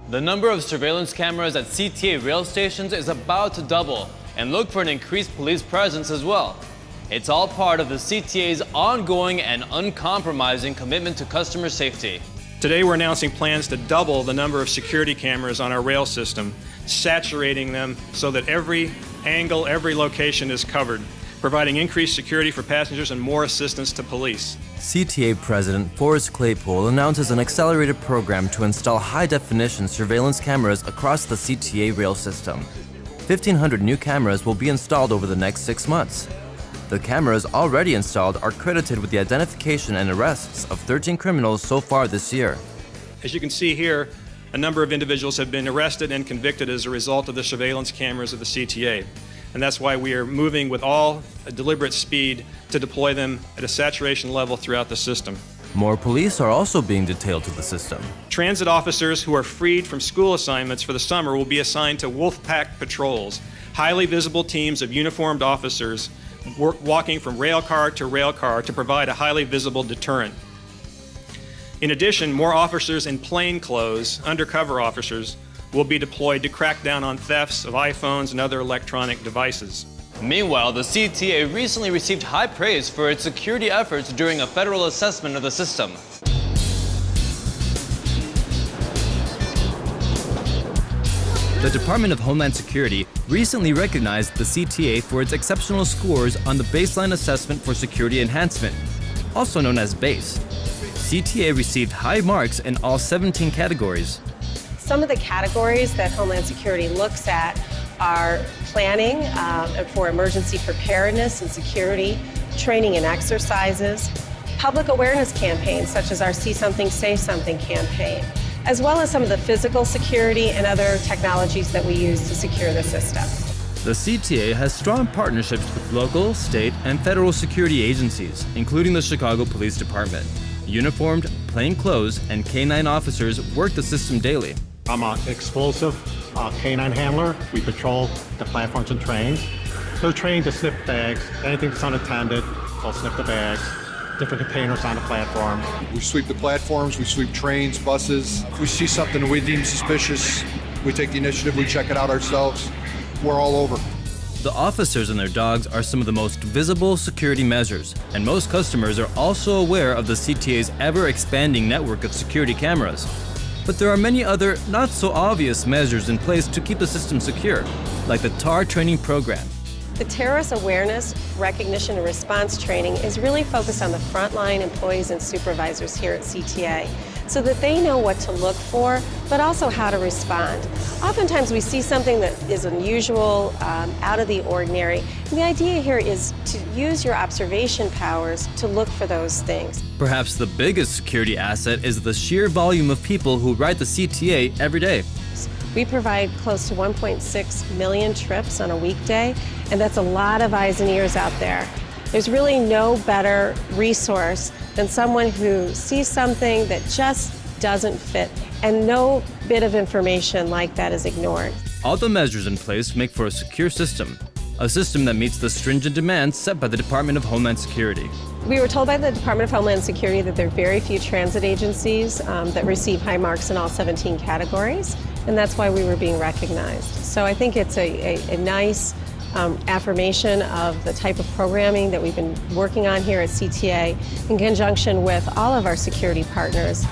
The number of surveillance cameras at CTA rail stations is about to double, and look for an increased police presence as well. It's all part of the CTA's ongoing and uncompromising commitment to customer safety. Today we're announcing plans to double the number of security cameras on our rail system, saturating them so that every angle, every location is covered, providing increased security for passengers and more assistance to police. CTA President Forrest Claypool announces an accelerated program to install high-definition surveillance cameras across the CTA rail system. 1,500 new cameras will be installed over the next 6 months. The cameras already installed are credited with the identification and arrests of 13 criminals so far this year. As you can see here, a number of individuals have been arrested and convicted as a result of the surveillance cameras of the CTA. And that's why we are moving with all deliberate speed to deploy them at a saturation level throughout the system. More police are also being detailed to the system. Transit officers who are freed from school assignments for the summer will be assigned to Wolfpack patrols, highly visible teams of uniformed officers walking from rail car to provide a highly visible deterrent. In addition, more officers in plain clothes, undercover officers, will be deployed to crack down on thefts of iPhones and other electronic devices. Meanwhile, the CTA recently received high praise for its security efforts during a federal assessment of the system. The Department of Homeland Security recently recognized the CTA for its exceptional scores on the Baseline Assessment for Security Enhancement, also known as BASE. CTA received high marks in all 17 categories. Some of the categories that Homeland Security looks at are planning for emergency preparedness and security, training and exercises, public awareness campaigns such as our See Something, Say Something campaign, as well as some of the physical security and other technologies that we use to secure the system. The CTA has strong partnerships with local, state, and federal security agencies, including the Chicago Police Department. Uniformed, plainclothes, and K-9 officers work the system daily. I'm an explosive K-9 handler. We patrol the platforms and trains. They're trained to sniff bags, anything that's unattended, they'll sniff the bags, different containers on the platform. We sweep the platforms, we sweep trains, buses. If we see something we deem suspicious, we take the initiative, we check it out ourselves. We're all over. The officers and their dogs are some of the most visible security measures, and most customers are also aware of the CTA's ever-expanding network of security cameras. But there are many other not-so-obvious measures in place to keep the system secure, like the TAR training program. The terrorist awareness, recognition, and response training is really focused on the frontline employees and supervisors here at CTA so that they know what to look for, but also how to respond. Oftentimes we see something that is unusual, out of the ordinary, and the idea here is to use your observation powers to look for those things. Perhaps the biggest security asset is the sheer volume of people who ride the CTA every day. We provide close to 1.6 million trips on a weekday, and that's a lot of eyes and ears out there. There's really no better resource than someone who sees something that just doesn't fit, and no bit of information like that is ignored. All the measures in place make for a secure system, a system that meets the stringent demands set by the Department of Homeland Security. We were told by the Department of Homeland Security that there are very few transit agencies that receive high marks in all 17 categories, and that's why we were being recognized. So I think it's a nice affirmation of the type of programming that we've been working on here at CTA in conjunction with all of our security partners.